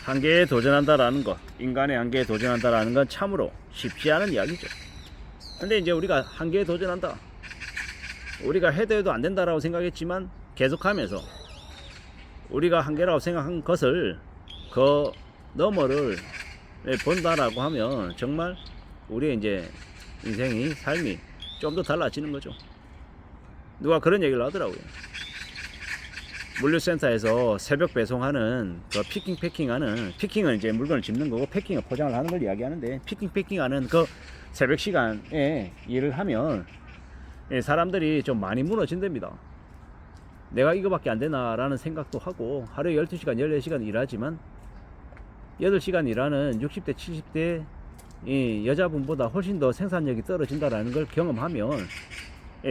한계에 도전한다라는 것, 인간의 한계에 도전한다라는 건 참으로 쉽지 않은 이야기죠. 근데 이제 우리가 한계에 도전한다, 우리가 해도 안 된다라고 생각했지만 계속하면서 우리가 한계라고 생각한 것을 그 너머를 본다라고 하면 정말 우리의 이제 인생이, 삶이 좀 더 달라지는 거죠. 누가 그런 얘기를 하더라고요. 물류센터에서 새벽 배송하는 그 피킹 패킹하는, 피킹은 이제 물건을 집는 거고 패킹은 포장을 하는 걸 이야기하는데, 피킹 패킹하는 그 새벽 시간에 일을 하면 사람들이 좀 많이 무너진답니다. 내가 이거밖에 안 되나라는 생각도 하고, 하루에 12시간 14시간 일하지만 8시간 일하는 60대 70대 이 여자분보다 훨씬 더 생산력이 떨어진다라는 걸 경험하면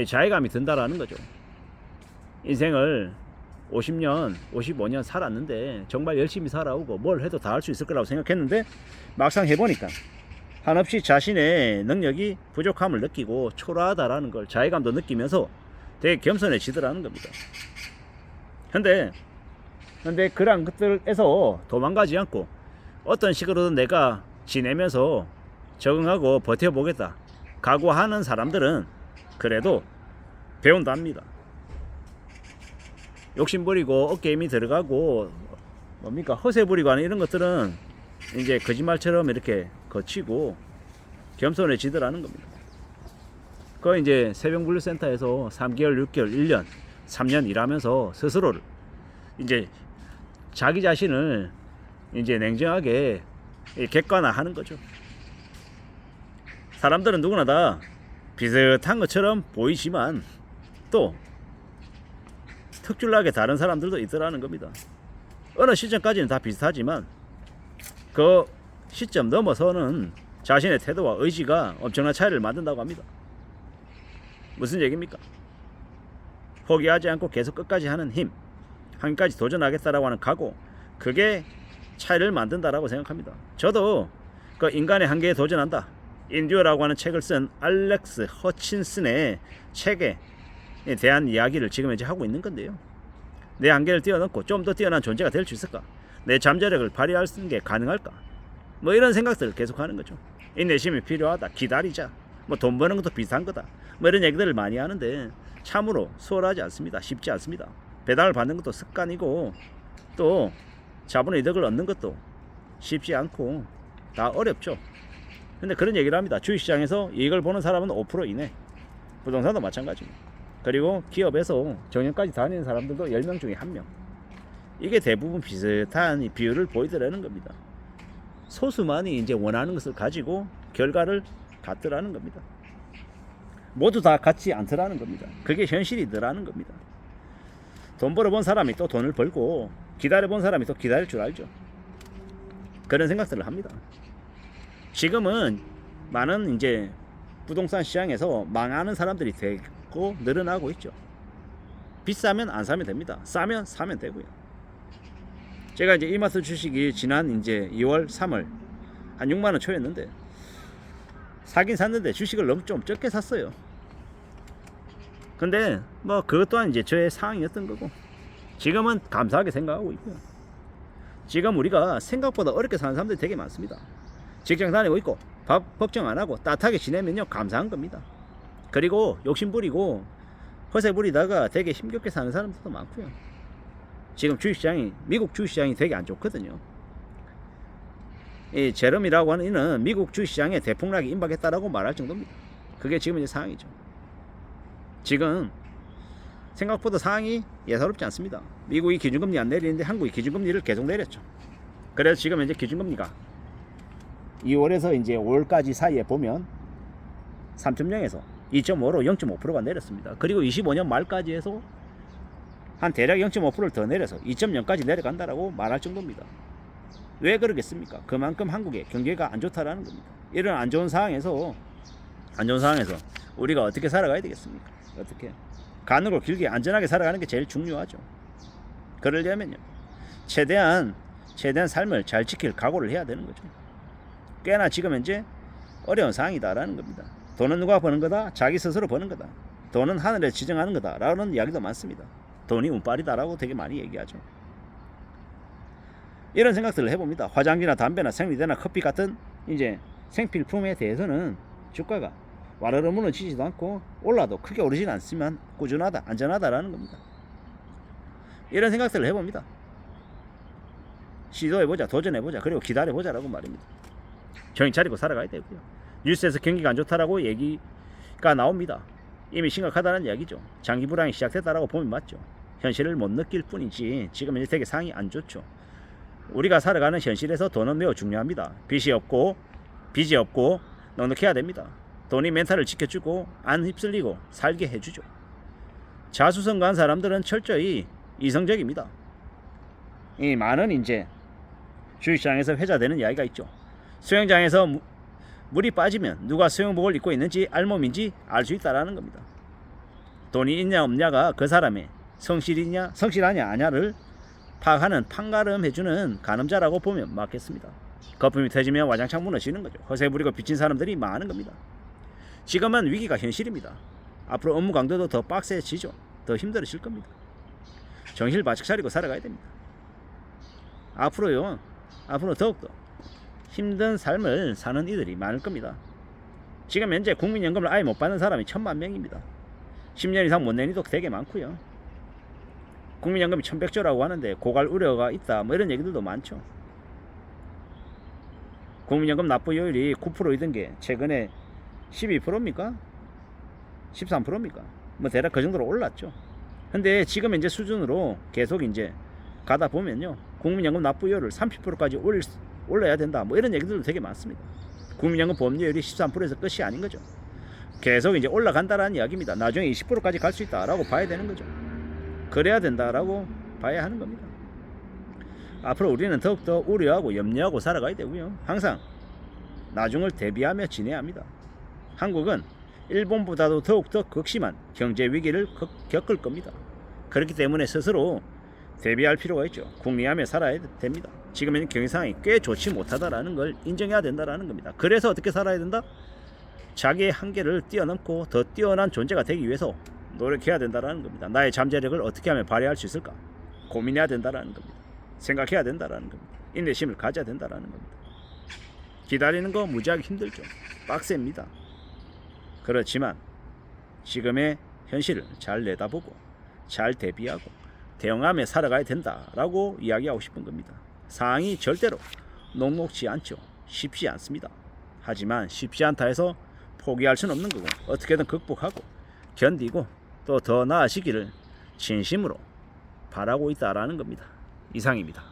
자괴감이 든다라는 거죠. 인생을 50년 55년 살았는데 정말 열심히 살아오고 뭘 해도 다 할 수 있을 거라고 생각했는데, 막상 해보니까 한없이 자신의 능력이 부족함을 느끼고 초라하다라는 걸 자괴감도 느끼면서 되게 겸손해지더라는 겁니다. 근데 그런 것들에서 도망가지 않고 어떤 식으로든 내가 지내면서 적응하고 버텨보겠다 각오하는 사람들은 그래도 배운답니다. 욕심부리고 어깨 힘이 들어가고 뭡니까 허세 부리고 하는 이런 것들은 이제 거짓말처럼 이렇게 거치고 겸손해지더라는 겁니다. 그 이제 새벽물류센터에서 3개월, 6개월, 1년, 3년 일하면서 스스로를 이제 자기 자신을 이제 냉정하게 객관화하는 거죠. 사람들은 누구나 다 비슷한 것처럼 보이지만 또 특출나게 다른 사람들도 있더라는 겁니다. 어느 시점까지는 다 비슷하지만 그 시점 넘어서는 자신의 태도와 의지가 엄청난 차이를 만든다고 합니다. 무슨 얘기입니까? 포기하지 않고 계속 끝까지 하는 힘, 한까지 도전하겠다라고 하는 각오, 그게 차이를 만든다라고 생각합니다. 저도 그 인간의 한계에 도전한다, 인듀어라고 하는 책을 쓴 알렉스 허친슨의 책에 대한 이야기를 지금 이제 하고 있는 건데요. 내 한계를 뛰어넘고 좀 더 뛰어난 존재가 될 수 있을까? 내 잠재력을 발휘할 수 있는 게 가능할까? 뭐 이런 생각들을 계속 하는 거죠. 인내심이 필요하다, 기다리자, 뭐 돈 버는 것도 비슷한 거다, 뭐 이런 얘기들을 많이 하는데 참으로 수월하지 않습니다. 쉽지 않습니다. 배당을 받는 것도 습관이고 또 자본의 이득을 얻는 것도 쉽지 않고 다 어렵죠. 근데 그런 얘기를 합니다. 주식시장에서 이익을 보는 사람은 5% 이내, 부동산도 마찬가지입니다. 그리고 기업에서 정년까지 다니는 사람들도 10명 중에 1명. 이게 대부분 비슷한 비율을 보이더라는 겁니다. 소수만이 이제 원하는 것을 가지고 결과를 갖더라는 겁니다. 모두 다 같지 않더라는 겁니다. 그게 현실이더라는 겁니다. 돈 벌어본 사람이 또 돈을 벌고 기다려본 사람이 또 기다릴 줄 알죠. 그런 생각들을 합니다. 지금은 많은 이제 부동산 시장에서 망하는 사람들이 되고 늘어나고 있죠. 비싸면 안 사면 됩니다. 싸면 사면 되고요. 제가 이제 이마트 주식이 지난 이제 2월, 3월 한 6만 원 초였는데 사긴 샀는데 주식을 너무 좀 적게 샀어요. 근데 뭐 그것 또한 이제 저의 상황이었던 거고, 지금은 감사하게 생각하고 있고요. 지금 우리가 생각보다 어렵게 사는 사람들이 되게 많습니다. 직장 다니고 있고 밥 걱정 안 하고 따뜻하게 지내면요 감사한 겁니다. 그리고 욕심 부리고 허세 부리다가 되게 힘겹게 사는 사람들도 많고요. 지금 주식시장이, 미국 주식시장이 되게 안 좋거든요. 이 제롬이라고 하는 이는 미국 주식시장에 대폭락이 임박했다라고 말할 정도입니다. 그게 지금 이제 상황이죠. 지금 생각보다 상황이 예사롭지 않습니다. 미국이 기준금리 안 내리는데 한국이 기준금리를 계속 내렸죠. 그래서 지금 이제 기준금리가 2월에서 이제 5월까지 사이에 보면 3.0에서 2.5로 0.5%가 내렸습니다. 그리고 25년 말까지 해서 한 대략 0.5%를 더 내려서 2.0까지 내려간다라고 말할 정도입니다. 왜 그러겠습니까? 그만큼 한국의 경제가 안 좋다라는 겁니다. 이런 안 좋은 상황에서 우리가 어떻게 살아가야 되겠습니까? 어떻게 가늘고 길게 안전하게 살아가는 게 제일 중요하죠. 그러려면요 최대한 삶을 잘 지킬 각오를 해야 되는 거죠. 꽤나 지금 현재 어려운 상황이다라는 겁니다. 돈은 누가 버는 거다? 자기 스스로 버는 거다. 돈은 하늘에 지정하는 거다 라는 이야기도 많습니다. 돈이 운빨이다라고 되게 많이 얘기하죠. 이런 생각들을 해봅니다. 화장지나 담배나 생리대나 커피 같은 이제 생필품에 대해서는 주가가 와르르 무너지지도 않고 올라도 크게 오르진 않지만 꾸준하다, 안전하다라는 겁니다. 이런 생각들을 해봅니다. 시도해보자, 도전해보자, 그리고 기다려보자라고 말입니다. 정신 차리고 살아가야 되고요. 뉴스에서 경기가 안 좋다라고 얘기가 나옵니다. 이미 심각하다는 이야기죠. 장기 불황이 시작됐다라고 보면 맞죠. 현실을 못 느낄 뿐이지 지금 이제 되게 상황이 안 좋죠. 우리가 살아가는 현실에서 돈은 매우 중요합니다. 빚이 없고 넉넉해야 됩니다. 돈이 멘탈을 지켜주고 안 휩쓸리고 살게 해주죠. 자수성가한 사람들은 철저히 이성적입니다. 이 많은 이제 주식시장에서 회자되는 이야기가 있죠. 수영장에서 물이 빠지면 누가 수영복을 입고 있는지 알몸인지 알 수 있다라는 겁니다. 돈이 있냐 없냐가 그 사람의 성실하냐 아냐를 파악하는 판가름해주는 가늠자라고 보면 맞겠습니다. 거품이 터지면 와장창 무너지는 거죠. 허세 부리고 빚진 사람들이 많은 겁니다. 지금은 위기가 현실입니다. 앞으로 업무 강도도 더 빡세지죠. 더 힘들어질 겁니다. 정신을 바짝 차리고 살아가야 됩니다. 앞으로 더욱더 힘든 삶을 사는 이들이 많을 겁니다. 지금 현재 국민연금을 아예 못 받는 사람이 1000만 명입니다. 10년 이상 못 낸 이도 되게 많고요. 국민연금이 1100조라고 하는데 고갈 우려가 있다 뭐 이런 얘기들도 많죠. 국민연금 납부율이 9%이던 게 최근에 12%입니까? 13%입니까? 뭐 대략 그 정도로 올랐죠. 근데 지금 현재 수준으로 계속 이제 가다 보면요, 국민연금 납부율을 30%까지 올려야 된다 뭐 이런 얘기들도 되게 많습니다. 국민연금 보험료율이 13%에서 끝이 아닌 거죠. 계속 이제 올라간다라는 이야기입니다. 나중에 20%까지 갈 수 있다라고 봐야 되는 거죠. 그래야 된다라고 봐야 하는 겁니다. 앞으로 우리는 더욱더 우려하고 염려하고 살아가야 되고요. 항상 나중을 대비하며 지내야 합니다. 한국은 일본보다도 더욱더 극심한 경제 위기를 겪을 겁니다. 그렇기 때문에 스스로 대비할 필요가 있죠. 궁리하며 살아야 됩니다. 지금은 경제 상황이 꽤 좋지 못하다라는 걸 인정해야 된다라는 겁니다. 그래서 어떻게 살아야 된다? 자기의 한계를 뛰어넘고 더 뛰어난 존재가 되기 위해서 노력해야 된다라는 겁니다. 나의 잠재력을 어떻게 하면 발휘할 수 있을까? 고민해야 된다라는 겁니다. 생각해야 된다라는 겁니다. 인내심을 가져야 된다라는 겁니다. 기다리는 거 무지하게 힘들죠. 빡셉니다. 그렇지만 지금의 현실을 잘 내다보고 잘 대비하고 대응하며 살아가야 된다라고 이야기하고 싶은 겁니다. 상황이 절대로 녹록지 않죠. 쉽지 않습니다. 하지만 쉽지 않다 해서 포기할 수는 없는 거고 어떻게든 극복하고 견디고 또 더 나아지기를 진심으로 바라고 있다라는 겁니다. 이상입니다.